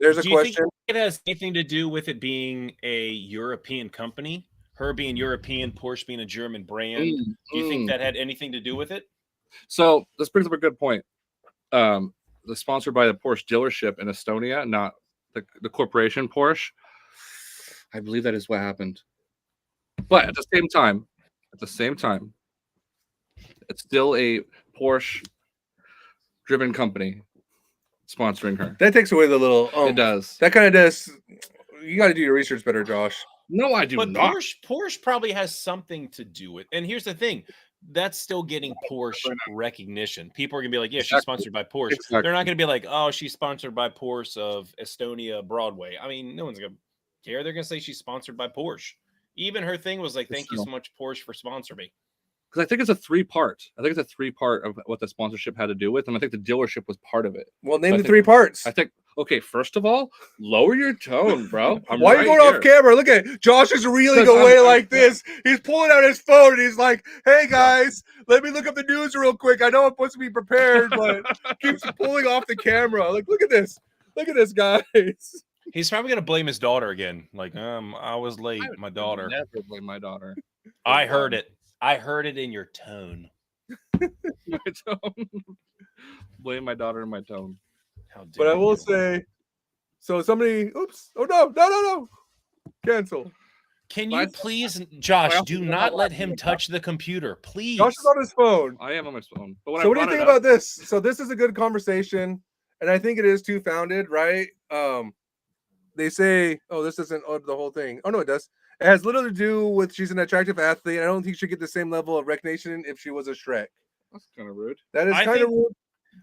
there's a question. Think it has anything to do with it being a European company? Her being European, Porsche being a German brand. Do you think that had anything to do with it? So this brings up a good point. The sponsored by the Porsche dealership in Estonia, not the corporation Porsche. I believe that is what happened. But at the same time, it's still a Porsche-driven company sponsoring her. That takes away the little. It does. That kind of does. You got to do your research better, Josh. No, I do but not. Porsche probably has something to do with. And here's the thing: that's still getting Porsche recognition. People are gonna be like, "Yeah, she's sponsored by Porsche." Exactly. They're not gonna be like, "Oh, she's sponsored by Porsche of Estonia Broadway." I mean, no one's gonna care. They're gonna say she's sponsored by Porsche. Even her thing was like, "Thank you so much, Porsche, for sponsoring me." Because I think it's a three-part. of what the sponsorship had to do with, and I think the dealership was part of it. Well, name the 3 parts. I think. Okay, first of all, lower your tone, bro. Why are you going off camera? Look at it. Josh is reeling away like this. He's pulling out his phone and he's like, "Hey guys, let me look up the news real quick. I know I'm supposed to be prepared, but keeps pulling off the camera. Like, look at this, guys." He's probably gonna blame his daughter again. Like, I was late. My daughter. Never blame my daughter. I heard it. I heard it in your tone. My tone. Blame my daughter in my tone. But I will say, so somebody, oops, oh no, cancel. Can you please, Josh, do not let him touch the computer, please. Josh is on his phone. I am on my phone. But so what do you think about this? So this is a good conversation, and I think it is too founded, right? They say, oh, this isn't the whole thing. Oh no, it does. It has little to do with she's an attractive athlete. I don't think she'd get the same level of recognition if she was a Shrek. That's kind of rude. That is kind of rude.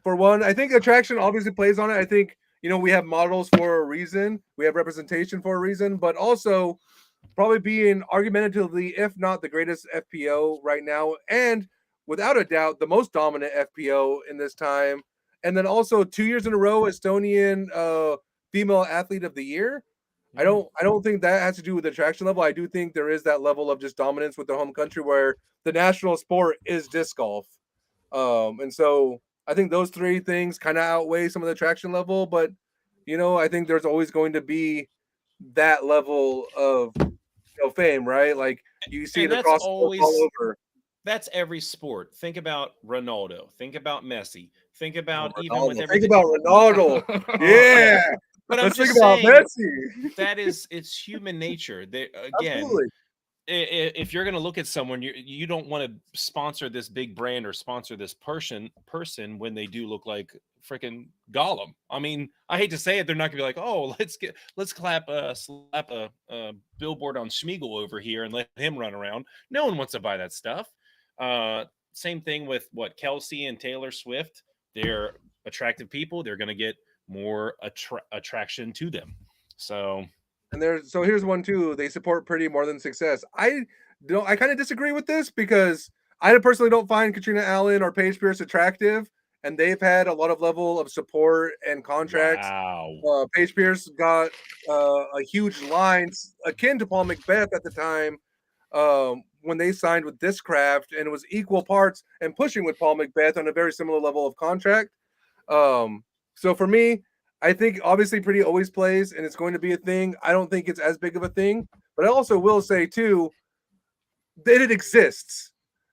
For one, I think attraction obviously plays on it. I think, we have models for a reason. We have representation for a reason. But also, probably being argumentatively, if not the greatest FPO right now, and without a doubt, the most dominant FPO in this time. And then also 2 years in a row, Estonian female athlete of the year. I don't think that has to do with the attraction level. I do think there is that level of just dominance with the home country where the national sport is disc golf. And so I think those three things kind of outweigh some of the attraction level, but I think there's always going to be that level of fame, right? Like you see it across all over. That's every sport. Think about Ronaldo. Think about Messi. Think about Ronaldo. Even with everything. Think about Ronaldo. Yeah. But Let's I'm just think about saying, Messi. it's human nature. Again, Absolutely. If you're going to look at someone, you don't want to sponsor this big brand or sponsor this person when they do look like freaking Gollum. I mean, I hate to say it, they're not going to be like, oh, let's slap a billboard on Schmiegel over here and let him run around. No one wants to buy that stuff. Same thing with Kelsey and Taylor Swift. They're attractive people. They're going to get more attraction to them. So here's one too. They support pretty more than success. I kind of disagree with this because I personally don't find Katrina Allen or Paige Pierce attractive, and they've had a lot of level of support and contracts. Wow. Paige Pierce got a huge line akin to Paul McBeth at the time when they signed with Discraft, and it was equal parts and pushing with Paul McBeth on a very similar level of contract. So for me, I think obviously Pretty always plays, and it's going to be a thing. I don't think it's as big of a thing, but I also will say too that it exists,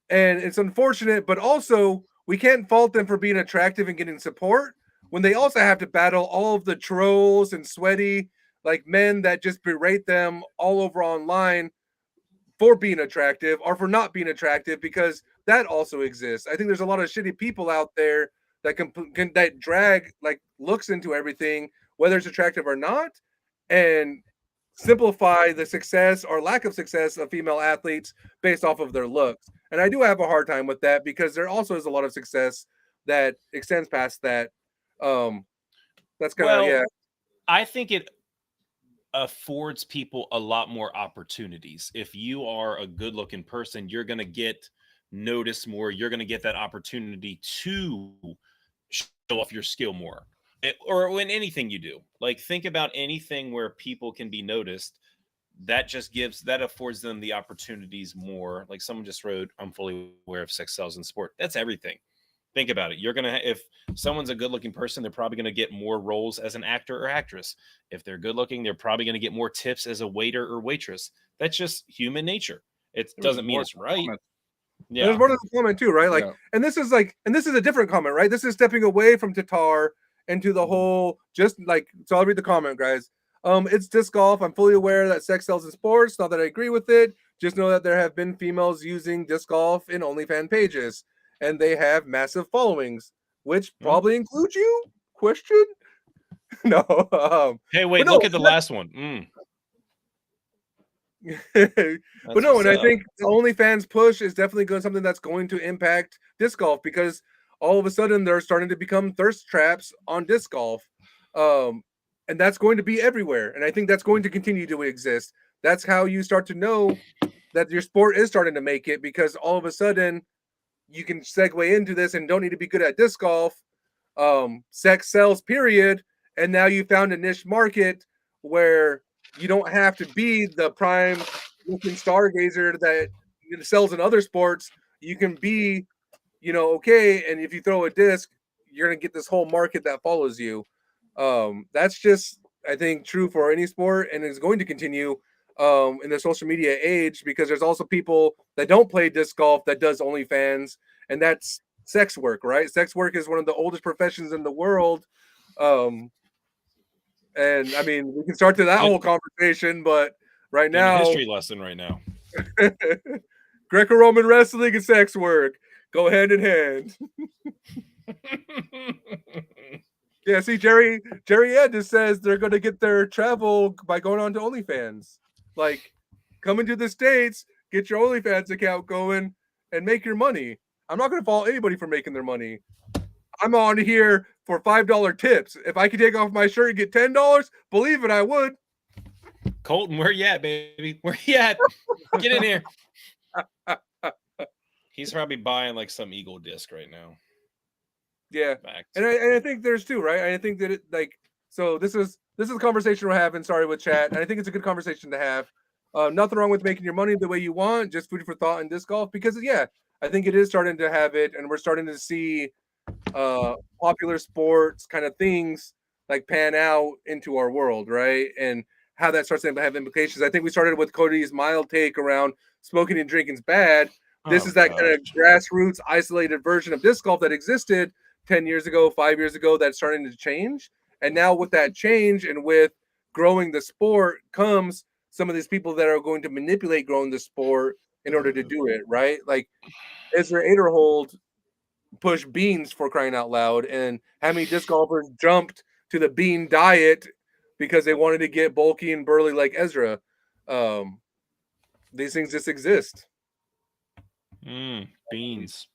and it's unfortunate, but also we can't fault them for being attractive and getting support when they also have to battle all of the trolls and sweaty men that just berate them all over online for being attractive or for not being attractive, because that also exists. I think there's a lot of shitty people out there that can that drag looks into everything, whether it's attractive or not, and simplify the success or lack of success of female athletes based off of their looks. And I do have a hard time with that because there also is a lot of success that extends past that. That's kind of yeah. I think it affords people a lot more opportunities. If you are a good-looking person, you're going to get noticed more. You're going to get that opportunity to show off your skill more, or when anything you do. Think about anything where people can be noticed. That affords them the opportunities more. Like someone just wrote, I'm fully aware of sex sells in sport. That's everything. Think about it. If someone's a good-looking person, they're probably going to get more roles as an actor or actress. If they're good-looking, they're probably going to get more tips as a waiter or waitress. That's just human nature. It doesn't mean it's right. Yeah. There's more to the comment too, right? And this is a different comment, right? This is stepping away from Tatar into the whole so I'll read the comment, guys. It's disc golf. I'm fully aware that sex sells in sports. Not that I agree with it. Just know that there have been females using disc golf in OnlyFans pages, and they have massive followings, which probably include you? Question? No. Hey, wait, look at the last one. But no, and I think the OnlyFans push is definitely something that's going to impact disc golf, because all of a sudden they're starting to become thirst traps on disc golf. And that's going to be everywhere. And I think that's going to continue to exist. That's how you start to know that your sport is starting to make it, because all of a sudden you can segue into this and don't need to be good at disc golf. Sex sells, period. And now you found a niche market where you don't have to be the prime looking stargazer that sells in other sports. You can be, okay. And if you throw a disc, you're going to get this whole market that follows you. That's just, I think, true for any sport, and is going to continue in the social media age, because there's also people that don't play disc golf that does OnlyFans, and that's sex work, right? Sex work is one of the oldest professions in the world. And I mean, we can start to that whole conversation, but right now, history lesson right now. Greco-Roman wrestling and sex work go hand in hand. Yeah, see, Jerry Ed just says they're going to get their travel by going on to OnlyFans. Come into the States, get your OnlyFans account going, and make your money. I'm not going to fault anybody for making their money. I'm on here for $5 tips. If I could take off my shirt and get $10, believe it, I would. Colton, where you at, baby? Where you at? Get in here. He's probably buying like some Eagle disc right now. Yeah, and I think there's two, right? I think that so this is a conversation we're having. Sorry, with chat, and I think it's a good conversation to have. Nothing wrong with making your money the way you want, just food for thought in disc golf. Because I think it is starting to have it, and we're starting to see popular sports kind of things like pan out into our world, right? And how that starts to have implications. I think we started with Cody's mild take around smoking and drinking's bad. This is that kind of grassroots, isolated version of disc golf that existed 10 years ago, 5 years ago, that's starting to change. And now with that change and with growing the sport comes some of these people that are going to manipulate growing the sport in order to do it, right? Like Ezra Aderhold pushed beans, for crying out loud, and how many disc golfers jumped to the bean diet because they wanted to get bulky and burly like Ezra. These things just exist. Beans.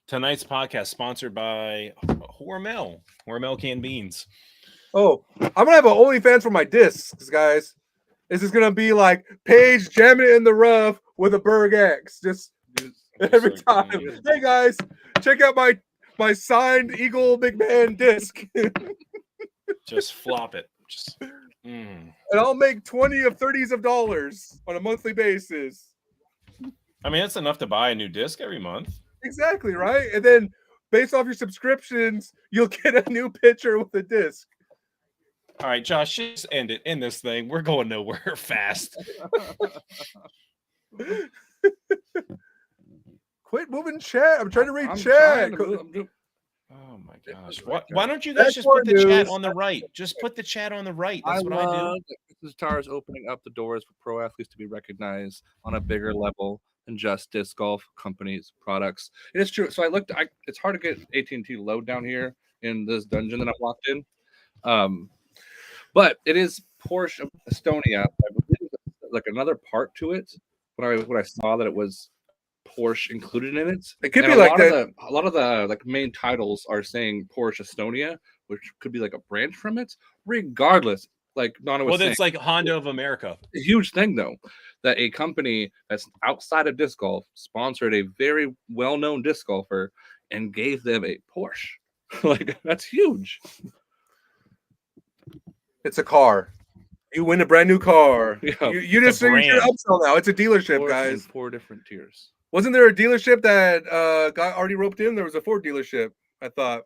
Tonight's podcast sponsored by Hormel. Hormel canned beans. Oh, I'm gonna have an OnlyFans for my discs, guys. This is gonna be like Paige jamming it in the rough with a Berg X, just every time. Hey guys, check out my signed Eagle McMahon disc. Just flop it. And I'll make 20 of 30s of dollars on a monthly basis. I mean, that's enough to buy a new disc every month. Exactly, right? And then based off your subscriptions, you'll get a new pitcher with a disc. All right, Josh, just end it. End this thing. We're going nowhere fast. Quit moving chat. I'm trying to read chat. Oh my gosh. Why don't you guys just put the chat on the right? Just put the chat on the right. That's what I do. This Guitar is opening up the doors for pro athletes to be recognized on a bigger level than just disc golf companies' products. It is true. So it's hard to get AT&T load down here in this dungeon that I'm locked in. But it is Porsche Estonia. I believe like another part to it. When I saw that it was Porsche included in it, it could be like that. A lot of the like main titles are saying Porsche Estonia, which could be like a branch from it. Regardless, like Nana was saying, it's like Honda of America. A huge thing though, that a company that's outside of disc golf sponsored a very well-known disc golfer and gave them a Porsche. Like that's huge. It's a car. You win a brand new car. Yeah, you just say you're upsell now. It's a dealership, guys. 4 different tiers. Wasn't there a dealership that got already roped in? There was a Ford dealership, I thought.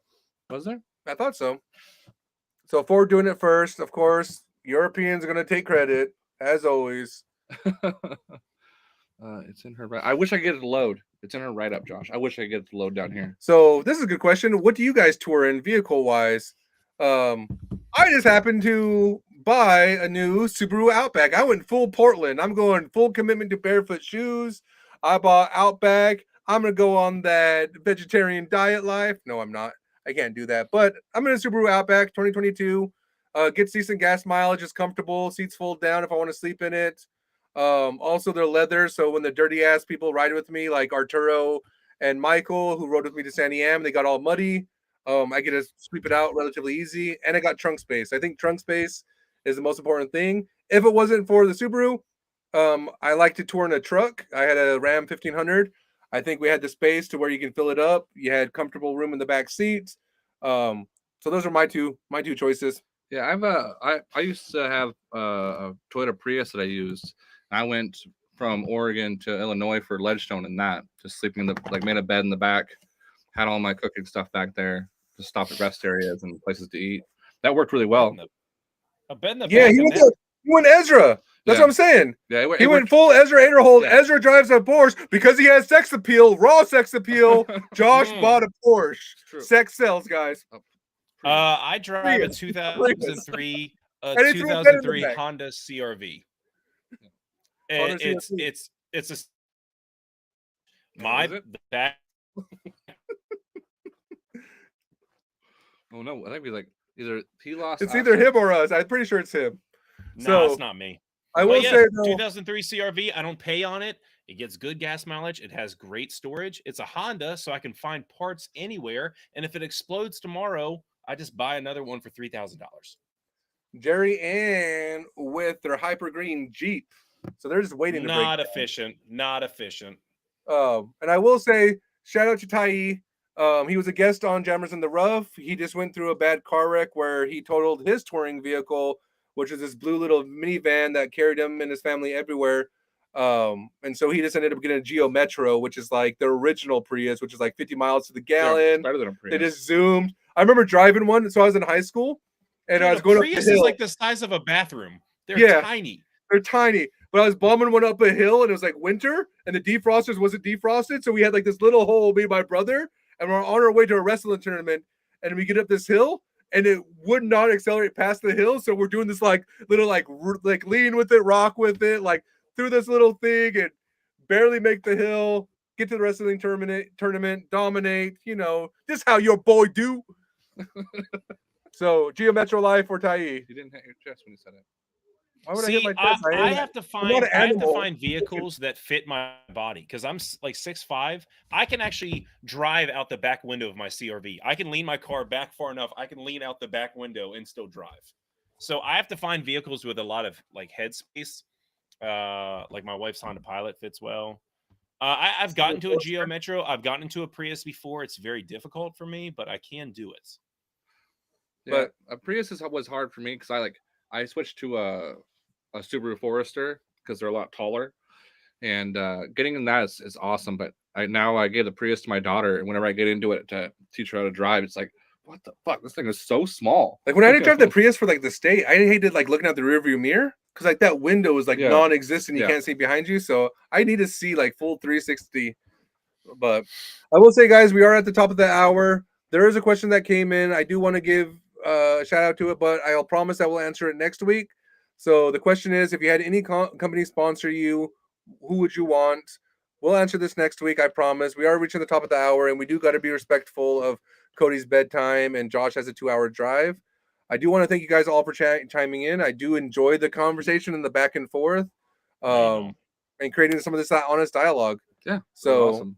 Was there? I thought so. So Ford doing it first, of course. Europeans are going to take credit, as always. It's in her right. I wish I could get it to load. It's in her write-up, Josh. I wish I could get it to load down here. So this is a good question. What do you guys tour in vehicle-wise? I just happened to buy a new Subaru Outback. I went full Portland. I'm going full commitment to barefoot shoes. I bought Outback. I'm going to go on that vegetarian diet life. No, I'm not. I can't do that. But I'm in a Subaru Outback 2022. Gets decent gas mileage. Is comfortable. Seats fold down if I want to sleep in it. Also, they're leather. So when the dirty ass people ride with me, like Arturo and Michael, who rode with me to San Diego, they got all muddy. I get to sweep it out relatively easy. And I got trunk space. I think trunk space is the most important thing. If it wasn't for the Subaru, I like to tour in a truck. I had a Ram 1500. I think we had the space to where you can fill it up. You had comfortable room in the back seats. So those are my two choices. Yeah, I used to have a Toyota Prius that I used. I went from Oregon to Illinois for Ledgestone and that, just sleeping in made a bed in the back, had all my cooking stuff back there, just stop at rest areas and places to eat. That worked really well. A bed in the back. He went Ezra. That's what I'm saying. Yeah, he went full Ezra Aderhold. Yeah. Ezra drives a Porsche because he has sex appeal, raw sex appeal. Josh bought a Porsche. Sex sells, guys. I drive a 2003 Honda CRV. And it's a my back. Oh no, I think like either he lost. It's either him or us. I'm pretty sure it's him. No, it's not me. I will say 2003 CRV. I don't pay on it. It gets good gas mileage. It has great storage. It's a Honda, so I can find parts anywhere. And if it explodes tomorrow, I just buy another one for $3,000. Jerry Ann with their hyper green Jeep. So they're just waiting to break. Not efficient. And I will say, shout out to Tai. He was a guest on Jammers in the Rough. He just went through a bad car wreck where he totaled his touring vehicle, which is this blue little minivan that carried him and his family everywhere. And so he just ended up getting a Geo Metro, which is like the original Prius, which is like 50 miles to the gallon. Better than a Prius. They just zoomed. I remember driving one. So I was in high school, and Dude, I was going Prius up the hill. is like the size of a bathroom. They're tiny. They're tiny. But I was bombing one up a hill, and it was like winter, and the defrosters wasn't defrosted. So we had like this little hole, me and my brother, and we're on our way to a wrestling tournament. And we get up this hill, and it would not accelerate past the hill. So we're doing this like little like lean with it, rock with it, like through this little thing, and barely make the hill. Get to the wrestling tournament, dominate. You know, just how your boy do. So Geo Metro Life or Tai. You didn't hit your chest when you said it. Why would I hit my chest? I have to find vehicles that fit my body because I'm like 6'5". I can actually drive out the back window of my CRV. I can lean my car back far enough. I can lean out the back window and still drive. So I have to find vehicles with a lot of like headspace. Like my wife's Honda Pilot fits well. I've gotten to a Geo Metro. I've gotten into a Prius before. It's very difficult for me, but I can do it. Yeah, but a Prius was hard for me because I switched to a Subaru Forester because they're a lot taller, and getting in that is awesome. But I gave the Prius to my daughter, and whenever I get into it to teach her how to drive, it's like, what the fuck? This thing is so small. Like when I did drive the Prius for like the state, I hated like looking out the rearview mirror because like that window is like non-existent. You can't see behind you, so I need to see like full 360. But I will say, guys, we are at the top of the hour. There is a question that came in. I do want to give a shout out to it, but I'll promise I will answer it next week. So the question is, if you had any company sponsor you, who would you want? We'll answer this next week, I promise. We are reaching the top of the hour, and we do got to be respectful of Cody's bedtime, and Josh has a 2-hour drive. I do want to thank you guys all for chiming in. I do enjoy the conversation and the back and forth, and creating some of this honest dialogue. Yeah. So, awesome.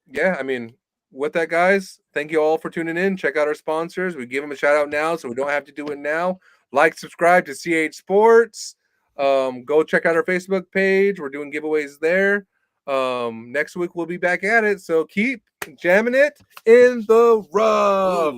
Yeah, I mean, with that, guys, thank you all for tuning in. Check out our sponsors. We give them a shout out now, so we don't have to do it now. Like, subscribe to CH Sports. Go check out our Facebook page. We're doing giveaways there. Next week we'll be back at it. So keep jamming it in the rough.